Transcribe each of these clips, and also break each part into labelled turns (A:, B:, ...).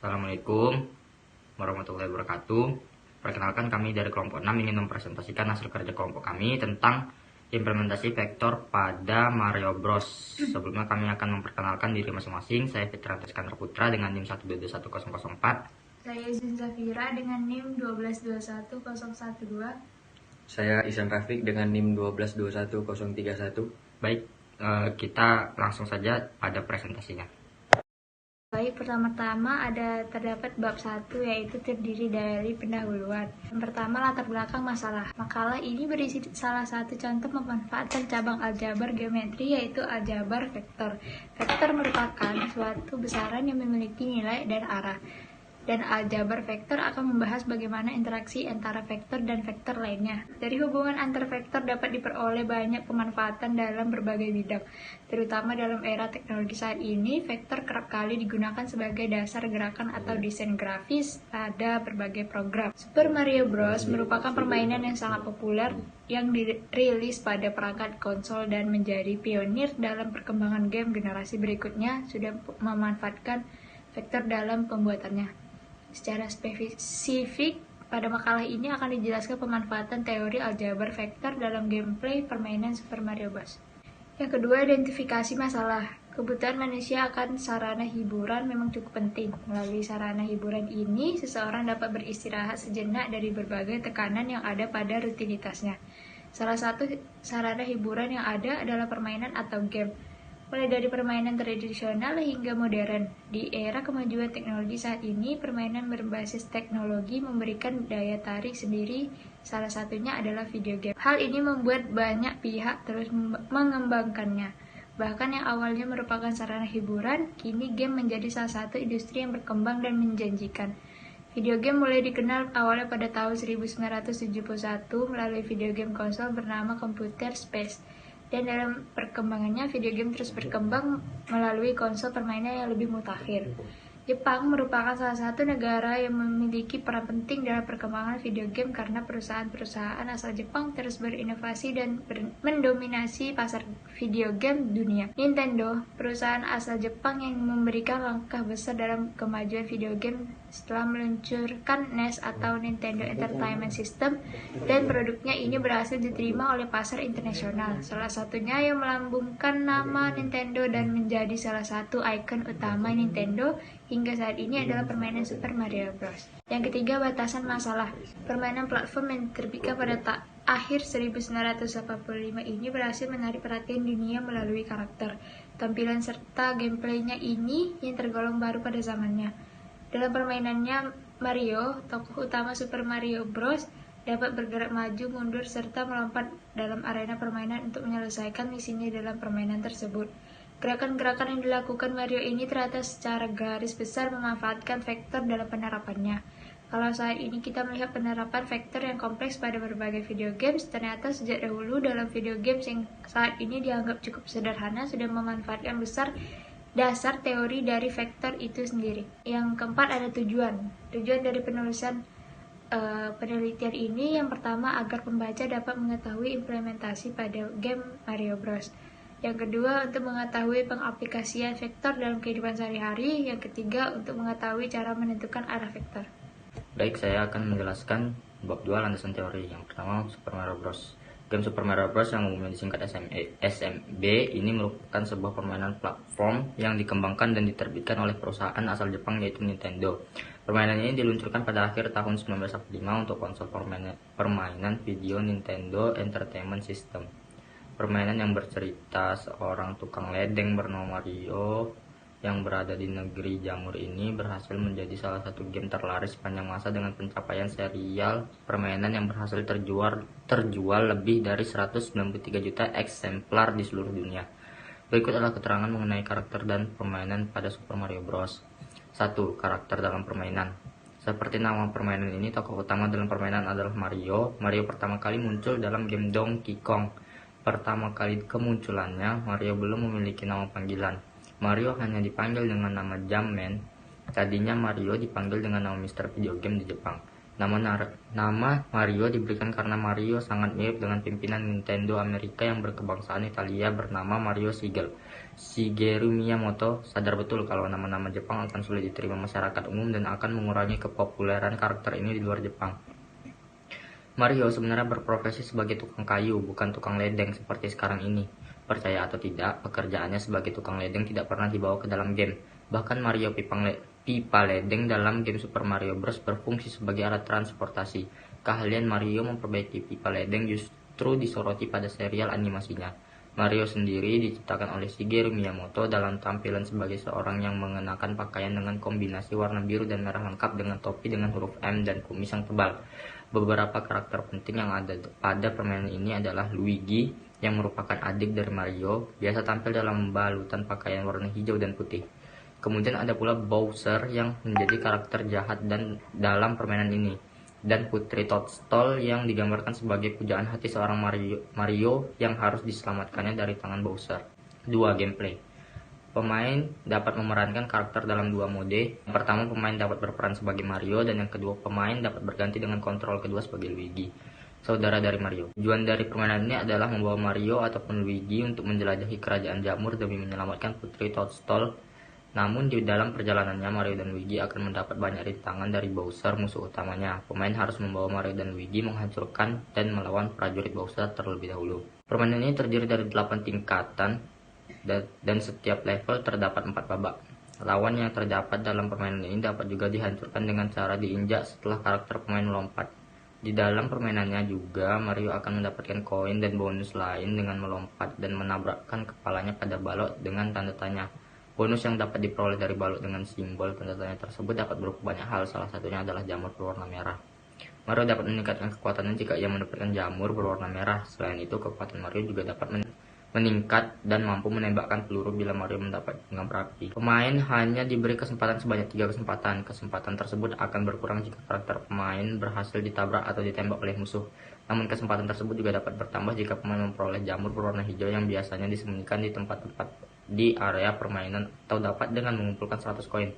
A: Assalamualaikum warahmatullahi wabarakatuh. Perkenalkan, kami dari kelompok 6 ingin mempresentasikan hasil kerja kelompok kami tentang implementasi vektor pada Mario Bros. Sebelumnya kami akan memperkenalkan diri masing-masing. Saya Fitrianto Iskandar Putra dengan NIM 1221004.
B: Saya Zin Zafira dengan NIM 1221012.
C: Saya Isan Rafiq dengan NIM 1221031.
A: Baik, kita langsung saja pada presentasinya.
B: Baik, pertama-tama terdapat bab 1, yaitu terdiri dari pendahuluan. Yang pertama, latar belakang masalah. Makalah ini berisi salah satu contoh pemanfaatan cabang aljabar geometri, yaitu aljabar vektor. Vektor merupakan suatu besaran yang memiliki nilai dan arah. Dan aljabar vektor akan membahas bagaimana interaksi antara vektor dan vektor lainnya. Dari hubungan antar vektor dapat diperoleh banyak pemanfaatan dalam berbagai bidang, terutama dalam era teknologi saat ini. Vektor kerap kali digunakan sebagai dasar gerakan atau desain grafis pada berbagai program. Super Mario Bros. Merupakan permainan yang sangat populer yang dirilis pada perangkat konsol dan menjadi pionir dalam perkembangan game generasi berikutnya sudah memanfaatkan vektor dalam pembuatannya. Secara spesifik, pada makalah ini akan dijelaskan pemanfaatan teori aljabar vektor dalam gameplay permainan Super Mario Bros. Yang kedua, identifikasi masalah. Kebutuhan manusia akan sarana hiburan memang cukup penting. Melalui sarana hiburan ini, seseorang dapat beristirahat sejenak dari berbagai tekanan yang ada pada rutinitasnya. Salah satu sarana hiburan yang ada adalah permainan atau game. Mulai dari permainan tradisional hingga modern. Di era kemajuan teknologi saat ini, permainan berbasis teknologi memberikan daya tarik sendiri, salah satunya adalah video game. Hal ini membuat banyak pihak terus mengembangkannya. Bahkan yang awalnya merupakan sarana hiburan, kini game menjadi salah satu industri yang berkembang dan menjanjikan. Video game mulai dikenal awalnya pada tahun 1971 melalui video game konsol bernama Computer Space. Dan dalam perkembangannya, video game terus berkembang melalui konsol permainan yang lebih mutakhir. Jepang merupakan salah satu negara yang memiliki peran penting dalam perkembangan video game karena perusahaan-perusahaan asal Jepang terus berinovasi dan mendominasi pasar video game dunia. Nintendo, perusahaan asal Jepang yang memberikan langkah besar dalam kemajuan video game setelah meluncurkan NES atau Nintendo Entertainment System, dan produknya ini berhasil diterima oleh pasar internasional. Salah satunya yang melambungkan nama Nintendo dan menjadi salah satu ikon utama Nintendo hingga saat ini adalah permainan Super Mario Bros. Yang ketiga, batasan masalah. Permainan platform yang terbitkan pada akhir 1985 ini berhasil menarik perhatian dunia melalui karakter, tampilan serta gameplaynya ini yang tergolong baru pada zamannya. Dalam permainannya, Mario, tokoh utama Super Mario Bros., dapat bergerak maju, mundur, serta melompat dalam arena permainan untuk menyelesaikan misinya dalam permainan tersebut. Gerakan-gerakan yang dilakukan Mario ini ternyata secara garis besar memanfaatkan vektor dalam penerapannya. Kalau saat ini kita melihat penerapan vektor yang kompleks pada berbagai video games, ternyata sejak dahulu dalam video games yang saat ini dianggap cukup sederhana sudah memanfaatkan dasar teori dari vektor itu sendiri. Yang keempat, ada tujuan. Tujuan dari penulisan penelitian ini yang pertama agar pembaca dapat mengetahui implementasi pada game Mario Bros. Yang kedua, untuk mengetahui pengaplikasian vektor dalam kehidupan sehari-hari. Yang ketiga, untuk mengetahui cara menentukan arah vektor.
A: Baik, saya akan menjelaskan bab 2, landasan teori. Yang pertama, Super Mario Bros. Game Super Mario Bros. Yang umumnya disingkat SMB ini merupakan sebuah permainan platform yang dikembangkan dan diterbitkan oleh perusahaan asal Jepang, yaitu Nintendo. Permainan ini diluncurkan pada akhir tahun 1945 untuk konsol permainan video Nintendo Entertainment System. Permainan yang bercerita seorang tukang ledeng bernama Mario yang berada di negeri jamur ini berhasil menjadi salah satu game terlaris sepanjang masa dengan pencapaian serial permainan yang berhasil terjual lebih dari 193 juta eksemplar di seluruh dunia. Berikut adalah keterangan mengenai karakter dan permainan pada Super Mario Bros. 1. Karakter dalam permainan. Seperti nama permainan ini, tokoh utama dalam permainan adalah Mario. Mario pertama kali muncul dalam game Donkey Kong. Pertama kali kemunculannya, Mario belum memiliki nama panggilan. Mario hanya dipanggil dengan nama Jumpman. Tadinya Mario dipanggil dengan nama Mr. Video Game di Jepang. Nama Mario diberikan karena Mario sangat mirip dengan pimpinan Nintendo Amerika yang berkebangsaan Italia bernama Mario Shigeru Miyamoto sadar betul kalau nama-nama Jepang akan sulit diterima masyarakat umum dan akan mengurangi kepopuleran karakter ini di luar Jepang. Mario sebenarnya berprofesi sebagai tukang kayu, bukan tukang ledeng seperti sekarang ini. Percaya atau tidak, pekerjaannya sebagai tukang ledeng tidak pernah dibawa ke dalam game. Bahkan Mario pipa ledeng dalam game Super Mario Bros. Berfungsi sebagai alat transportasi. Keahlian Mario memperbaiki pipa ledeng justru disoroti pada serial animasinya. Mario sendiri diciptakan oleh Shigeru Miyamoto dalam tampilan sebagai seorang yang mengenakan pakaian dengan kombinasi warna biru dan merah lengkap dengan topi dengan huruf M dan kumis yang tebal. Beberapa karakter penting yang ada pada permainan ini adalah Luigi, yang merupakan adik dari Mario, biasa tampil dalam balutan pakaian warna hijau dan putih. Kemudian ada pula Bowser yang menjadi karakter jahat dan dalam permainan ini, dan Putri Toadstool yang digambarkan sebagai pujaan hati seorang Mario yang harus diselamatkannya dari tangan Bowser. 2. Gameplay. Pemain dapat memerankan karakter dalam 2 mode. Yang pertama, pemain dapat berperan sebagai Mario, dan yang kedua, pemain dapat berganti dengan kontrol kedua sebagai Luigi, saudara dari Mario. Tujuan dari permainan ini adalah membawa Mario ataupun Luigi untuk menjelajahi kerajaan jamur demi menyelamatkan Putri Toadstool. Namun di dalam perjalanannya, Mario dan Luigi akan mendapat banyak rintangan dari Bowser, musuh utamanya. Pemain harus membawa Mario dan Luigi menghancurkan dan melawan prajurit Bowser terlebih dahulu. Permainan ini terdiri dari 8 tingkatan dan setiap level terdapat 4 babak. Lawan yang terdapat dalam permainan ini dapat juga dihancurkan dengan cara diinjak setelah karakter pemain melompat. Di dalam permainannya juga Mario akan mendapatkan koin dan bonus lain dengan melompat dan menabrakkan kepalanya pada balok dengan tanda tanya. Bonus yang dapat diperoleh dari balok dengan simbol tanda tanya tersebut dapat berupa banyak hal, salah satunya adalah jamur berwarna merah. Mario dapat meningkatkan kekuatannya jika ia mendapatkan jamur berwarna merah. Selain itu, kekuatan Mario juga dapat meningkat dan mampu menembakkan peluru bila Mario mendapat genggam api. Pemain hanya diberi kesempatan sebanyak 3 kesempatan. Kesempatan tersebut akan berkurang jika karakter pemain berhasil ditabrak atau ditembak oleh musuh. Namun kesempatan tersebut juga dapat bertambah jika pemain memperoleh jamur berwarna hijau yang biasanya disembunyikan di tempat-tempat di area permainan atau dapat dengan mengumpulkan 100 koin.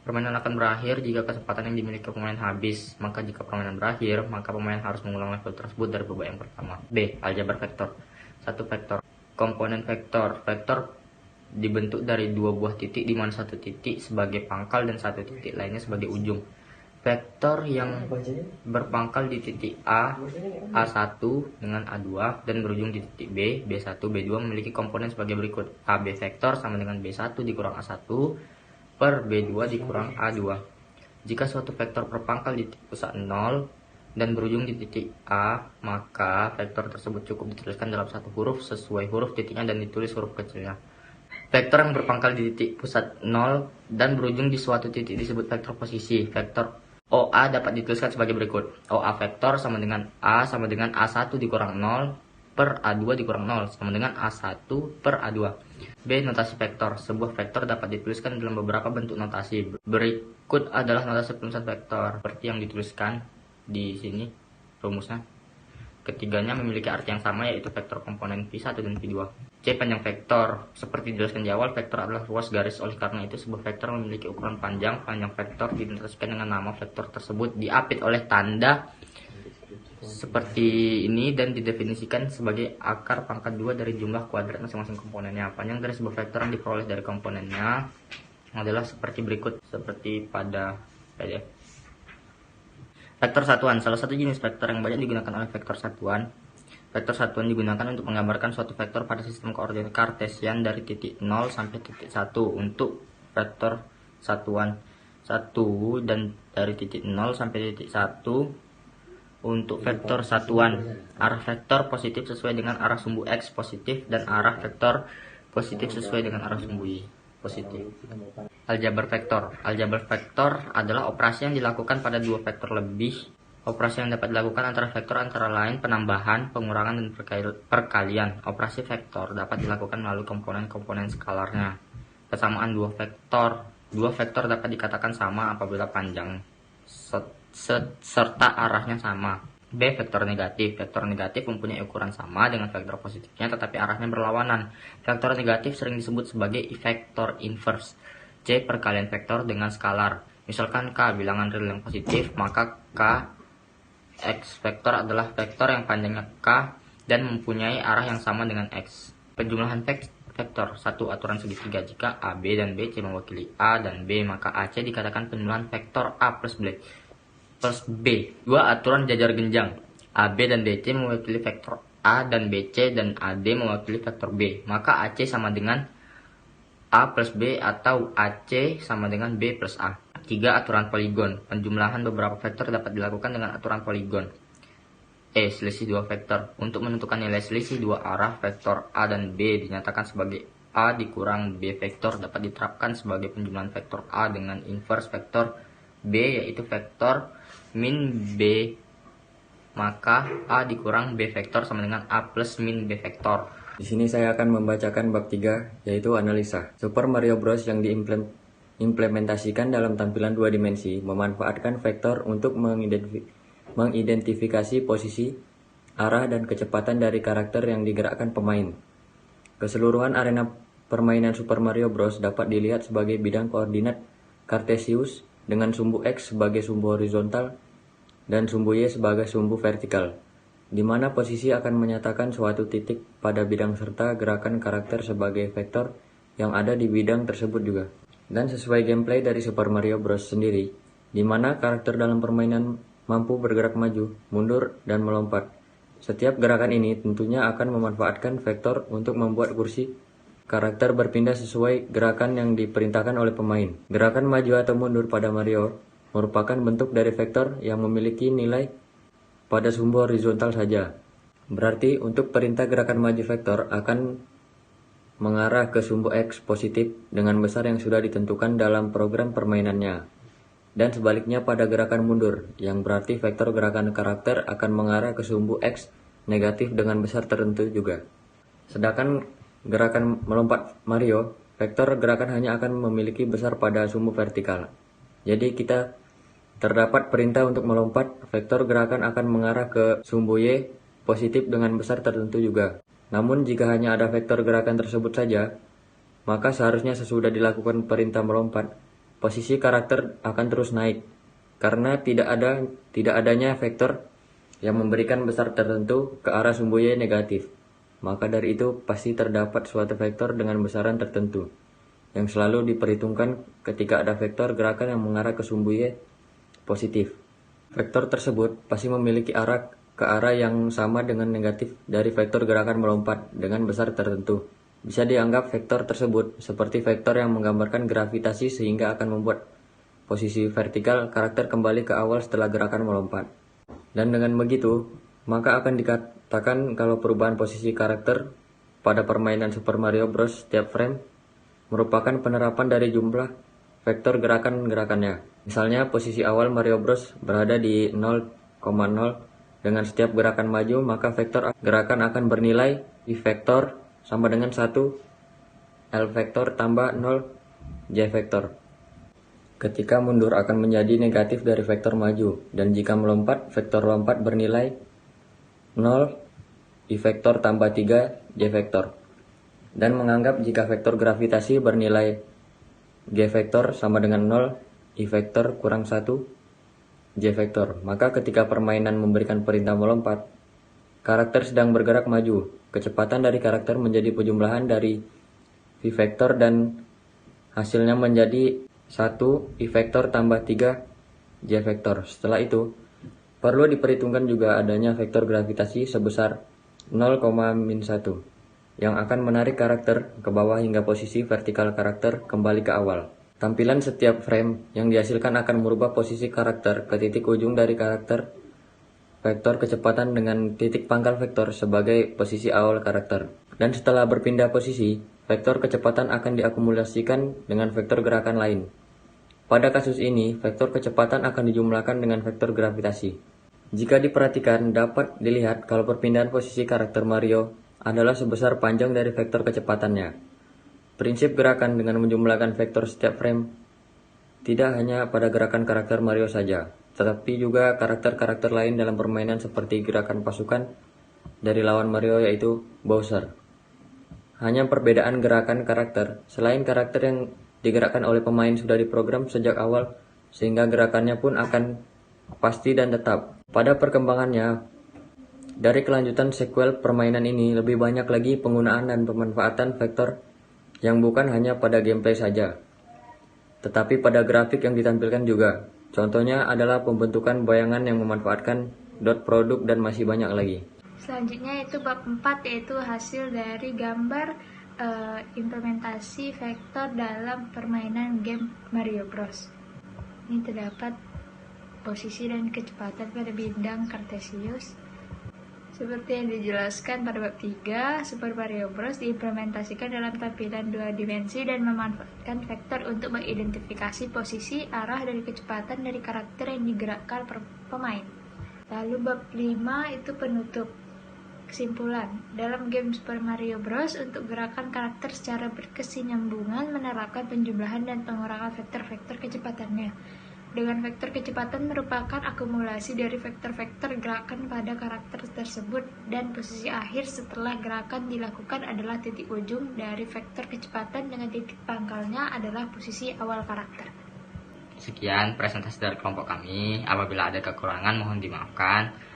A: Permainan akan berakhir jika kesempatan yang dimiliki pemain habis. Maka jika permainan berakhir, maka pemain harus mengulang level tersebut dari babak yang pertama. B. Aljabar vektor. 1. Vektor. Komponen vektor. Vektor dibentuk dari 2 buah titik di mana 1 titik sebagai pangkal dan 1 titik lainnya sebagai ujung. Vektor yang berpangkal di titik A, A1 dengan A2 dan berujung di titik B, B1, B2 memiliki komponen sebagai berikut. AB vektor sama dengan B1 dikurang A1 per B2 dikurang A2. Jika suatu vektor berpangkal di titik pusat 0 dan berujung di titik A, maka vektor tersebut cukup dituliskan dalam satu huruf sesuai huruf titiknya dan ditulis huruf kecilnya. Vektor yang berpangkal di titik pusat 0 dan berujung di suatu titik disebut vektor posisi. Vektor OA dapat dituliskan sebagai berikut. OA vektor sama dengan A1 dikurang 0 per A2 dikurang 0 sama dengan A1 per A2. B. Notasi vektor. Sebuah vektor dapat dituliskan dalam beberapa bentuk notasi. Berikut adalah notasi penulisan vektor seperti yang dituliskan di sini rumusnya. Ketiganya memiliki arti yang sama, yaitu vektor komponen P1 dan P2. C. Panjang vektor. Seperti dijelaskan di awal, vektor adalah ruas garis. Oleh karena itu, sebuah vektor memiliki ukuran panjang. Panjang vektor dinotaskan dengan nama vektor tersebut diapit oleh tanda seperti ini dan didefinisikan sebagai akar pangkat 2 dari jumlah kuadrat masing-masing komponennya. Panjang dari sebuah vektor yang diperoleh dari komponennya adalah seperti berikut, seperti pada PDF. Vektor satuan. Salah satu jenis vektor yang banyak digunakan oleh vektor satuan. Vektor satuan digunakan untuk menggambarkan suatu vektor pada sistem koordinat kartesian dari titik 0 sampai titik 1. Untuk vektor satuan 1 dan dari titik 0 sampai titik 1. Untuk vektor satuan, arah vektor positif sesuai dengan arah sumbu X positif dan arah vektor positif sesuai dengan arah sumbu Y positif. Aljabar vektor. Aljabar vektor adalah operasi yang dilakukan pada 2 vektor lebih. Operasi yang dapat dilakukan antara vektor antara lain penambahan, pengurangan, dan perkalian. Operasi vektor dapat dilakukan melalui komponen-komponen skalarnya. Kesamaan 2 vektor. 2 vektor dapat dikatakan sama apabila panjang serta arahnya sama. B. Vektor negatif. Vektor negatif mempunyai ukuran sama dengan vektor positifnya tetapi arahnya berlawanan. Vektor negatif sering disebut sebagai vektor inverse. C. Perkalian vektor dengan skalar. Misalkan K bilangan real yang positif, maka K X vektor adalah vektor yang panjangnya K dan mempunyai arah yang sama dengan X. Penjumlahan vektor satu aturan segitiga. Jika A, B, dan B, C mewakili A dan B, maka AC dikatakan penjumlahan vektor A plus B. Dua aturan jajar genjang. AB dan BC mewakili vektor A dan BC dan AD mewakili vektor B. Maka AC sama dengan A plus B atau AC sama dengan B plus A. 3. Aturan poligon. Penjumlahan beberapa vektor dapat dilakukan dengan aturan poligon. Selisih dua vektor. Untuk menentukan nilai selisih dua arah vektor A dan B dinyatakan sebagai A dikurang B vektor dapat diterapkan sebagai penjumlahan vektor A dengan inverse vektor B, yaitu vektor min B. Maka A dikurang B vektor sama dengan A plus min B vektor.
C: Di sini saya akan membacakan bab 3, yaitu analisa. Super Mario Bros. Yang diimplementasikan dalam tampilan dua dimensi memanfaatkan vektor untuk mengidentifikasi posisi, arah, dan kecepatan dari karakter yang digerakkan pemain. Keseluruhan arena permainan Super Mario Bros. Dapat dilihat sebagai bidang koordinat Cartesius dengan sumbu X sebagai sumbu horizontal dan sumbu Y sebagai sumbu vertikal, di mana posisi akan menyatakan suatu titik pada bidang serta gerakan karakter sebagai vektor yang ada di bidang tersebut juga. Dan sesuai gameplay dari Super Mario Bros. Sendiri, di mana karakter dalam permainan mampu bergerak maju, mundur, dan melompat. Setiap gerakan ini tentunya akan memanfaatkan vektor untuk membuat kursi karakter berpindah sesuai gerakan yang diperintahkan oleh pemain. Gerakan maju atau mundur pada Mario merupakan bentuk dari vektor yang memiliki nilai pada sumbu horizontal saja. Berarti untuk perintah gerakan maju vektor akan mengarah ke sumbu X positif dengan besar yang sudah ditentukan dalam program permainannya. Dan sebaliknya pada gerakan mundur, yang berarti vektor gerakan karakter akan mengarah ke sumbu X negatif dengan besar tertentu juga. Sedangkan gerakan melompat Mario, vektor gerakan hanya akan memiliki besar pada sumbu vertikal. Jadi kita terdapat perintah untuk melompat, vektor gerakan akan mengarah ke sumbu Y positif dengan besar tertentu juga. Namun jika hanya ada vektor gerakan tersebut saja, maka seharusnya sesudah dilakukan perintah melompat, posisi karakter akan terus naik, karena tidak adanya vektor yang memberikan besar tertentu ke arah sumbu Y negatif. Maka dari itu pasti terdapat suatu vektor dengan besaran tertentu, yang selalu diperhitungkan ketika ada vektor gerakan yang mengarah ke sumbu Y positif. Vektor tersebut pasti memiliki arah ke arah yang sama dengan negatif dari vektor gerakan melompat dengan besar tertentu. Bisa dianggap vektor tersebut seperti vektor yang menggambarkan gravitasi sehingga akan membuat posisi vertikal karakter kembali ke awal setelah gerakan melompat. Dan dengan begitu, maka akan dikatakan kalau perubahan posisi karakter pada permainan Super Mario Bros. Setiap frame merupakan penerapan dari jumlah vektor gerakan-gerakannya. Misalnya posisi awal Mario Bros. Berada di 0,0. Dengan setiap gerakan maju, maka vektor gerakan akan bernilai I vektor sama dengan 1 L vektor tambah 0 J vektor. Ketika mundur akan menjadi negatif dari vektor maju, dan jika melompat, vektor lompat bernilai 0 I vektor tambah 3 J vektor. Dan menganggap jika vektor gravitasi bernilai G vektor sama dengan 0 I vektor kurang 1 J vektor, maka ketika permainan memberikan perintah melompat, karakter sedang bergerak maju. Kecepatan dari karakter menjadi penjumlahan dari V vektor dan hasilnya menjadi 1 I vektor tambah 3 J vektor. Setelah itu, perlu diperhitungkan juga adanya vektor gravitasi sebesar 0,-1 yang akan menarik karakter ke bawah hingga posisi vertikal karakter kembali ke awal. Tampilan setiap frame yang dihasilkan akan merubah posisi karakter ke titik ujung dari karakter vektor kecepatan dengan titik pangkal vektor sebagai posisi awal karakter. Dan setelah berpindah posisi, vektor kecepatan akan diakumulasikan dengan vektor gerakan lain. Pada kasus ini, vektor kecepatan akan dijumlahkan dengan vektor gravitasi. Jika diperhatikan, dapat dilihat kalau perpindahan posisi karakter Mario adalah sebesar panjang dari vektor kecepatannya. Prinsip gerakan dengan menjumlahkan vektor setiap frame tidak hanya pada gerakan karakter Mario saja, tetapi juga karakter-karakter lain dalam permainan seperti gerakan pasukan dari lawan Mario yaitu Bowser. Hanya perbedaan gerakan karakter, selain karakter yang digerakkan oleh pemain sudah diprogram sejak awal sehingga gerakannya pun akan pasti dan tetap. Pada perkembangannya, dari kelanjutan sequel permainan ini lebih banyak lagi penggunaan dan pemanfaatan vektor yang bukan hanya pada gameplay saja, tetapi pada grafik yang ditampilkan juga. Contohnya adalah pembentukan bayangan yang memanfaatkan dot produk dan masih banyak lagi.
B: Selanjutnya itu bab 4, yaitu hasil dari gambar implementasi vektor dalam permainan game Mario Bros. Ini terdapat posisi dan kecepatan pada bidang Cartesius. Seperti yang dijelaskan pada bab 3, Super Mario Bros. Diimplementasikan dalam tampilan 2 dimensi dan memanfaatkan vektor untuk mengidentifikasi posisi, arah, dan kecepatan dari karakter yang digerakkan pemain. Lalu bab 5 itu penutup. Kesimpulan, dalam game Super Mario Bros. Untuk gerakan karakter secara berkesinambungan menerapkan penjumlahan dan pengurangan vektor-vektor kecepatannya. Dengan vektor kecepatan merupakan akumulasi dari vektor-vektor gerakan pada karakter tersebut, dan posisi akhir setelah gerakan dilakukan adalah titik ujung dari vektor kecepatan dengan titik pangkalnya adalah posisi awal karakter.
A: Sekian presentasi dari kelompok kami. Apabila ada kekurangan mohon dimaafkan.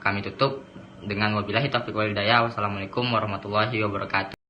A: Kami tutup dengan wabillahi taufiq wal hidayah. Wassalamualaikum warahmatullahi wabarakatuh.